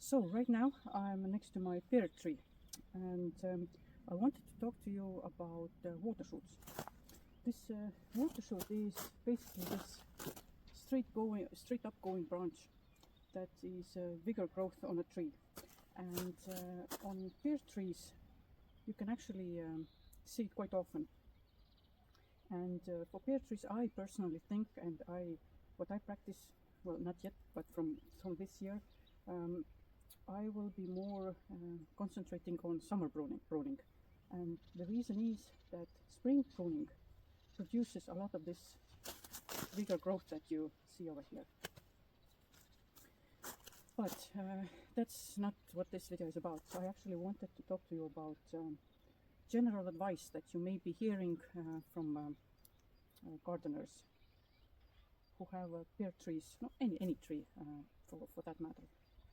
So right now I'm next to my pear tree, and I wanted to talk to you about water shoots. This water shoot is basically this straight up going branch that is bigger growth on a tree, and on pear trees you can actually see it quite often. And for pear trees, I personally think, and what I practice, well, not yet, but from this year, I will be more concentrating on summer pruning. And the reason is that spring pruning produces a lot of this bigger growth that you see over here. But that's not what this video is about. So I actually wanted to talk to you about general advice that you may be hearing from gardeners who have pear trees, not any tree for that matter,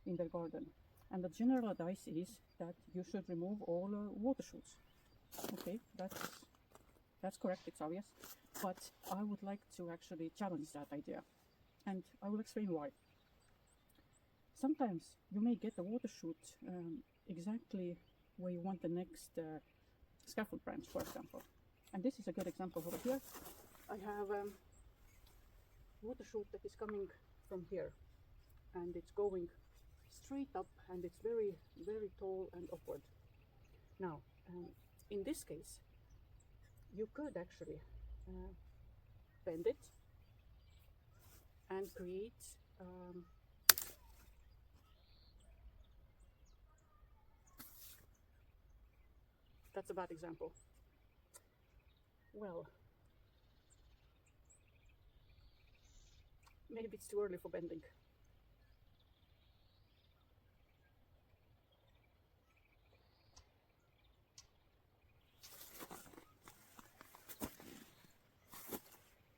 in their garden. And the general advice is that you should remove all water shoots. Okay, that's correct, it's obvious, but I would like to actually challenge that idea, and I will explain why. Sometimes you may get a water shoot exactly where you want the next scaffold branch, for example. And this is a good example over here. I have a water shoot that is coming from here, and it's going straight up, and it's very, very tall and upward. Now, in this case, you could actually bend it and create that's a bad example. Well, maybe it's too early for bending.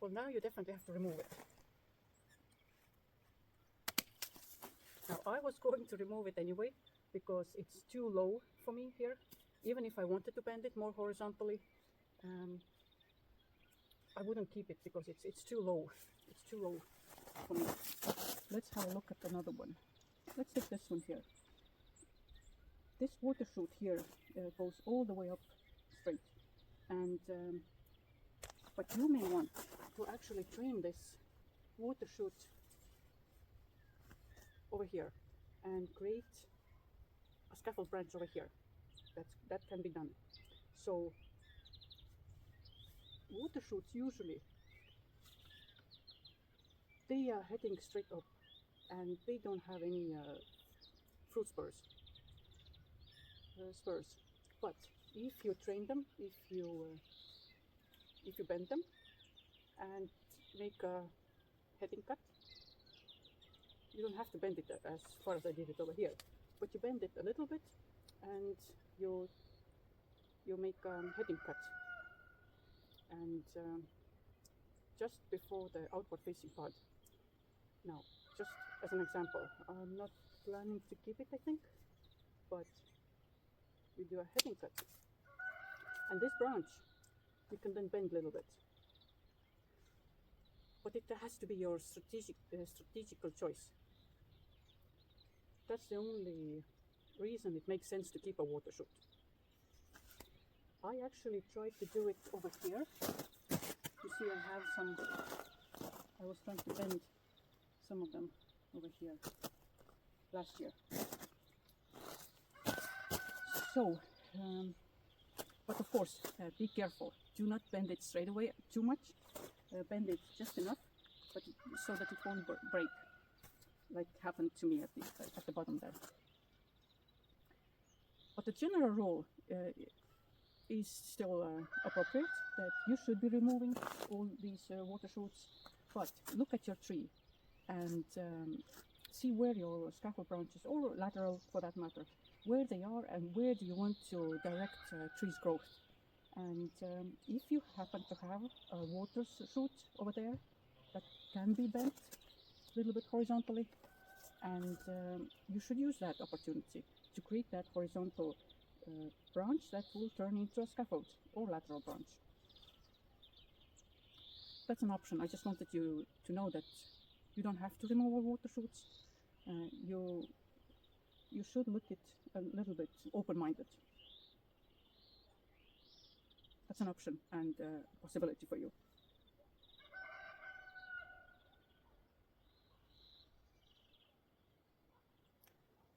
Well, now you definitely have to remove it. Now, I was going to remove it anyway because it's too low for me here. Even if I wanted to bend it more horizontally, I wouldn't keep it because it's too low. It's too low for me. Let's have a look at another one. Let's take this one here. This water shoot here goes all the way up straight, and but you may want to actually trim this water shoot over here and create a scaffold branch over here. That can be done. So water shoots usually, they are heading straight up and they don't have any fruit spurs. But if you train them, if you bend them and make a heading cut, you don't have to bend it as far as I did it over here, but you bend it a little bit and you make a heading cut, and just before the outward facing part. Now, just as an example, I'm not planning to keep it, I think, but we do a heading cut, and this branch you can then bend a little bit, but it has to be your strategical choice. That's the only reason it makes sense to keep a water shoot. I actually tried to do it over here. You see, I was trying to bend some of them over here last year. So, but of course, be careful. Do not bend it straight away too much. Bend it just enough, but so that it won't break, like happened to me at the bottom there. But the general rule is still appropriate, that you should be removing all these water shoots, but look at your tree and see where your scaffold branches, or lateral for that matter, where they are and where do you want to direct tree's growth. And if you happen to have a water shoot over there that can be bent a little bit horizontally, and you should use that opportunity to create that horizontal branch that will turn into a scaffold or lateral branch. That's an option. I just wanted you to know that you don't have to remove all water shoots. You you should look at a little bit open-minded. That's an option and a possibility for you.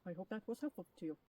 I hope that was helpful to you.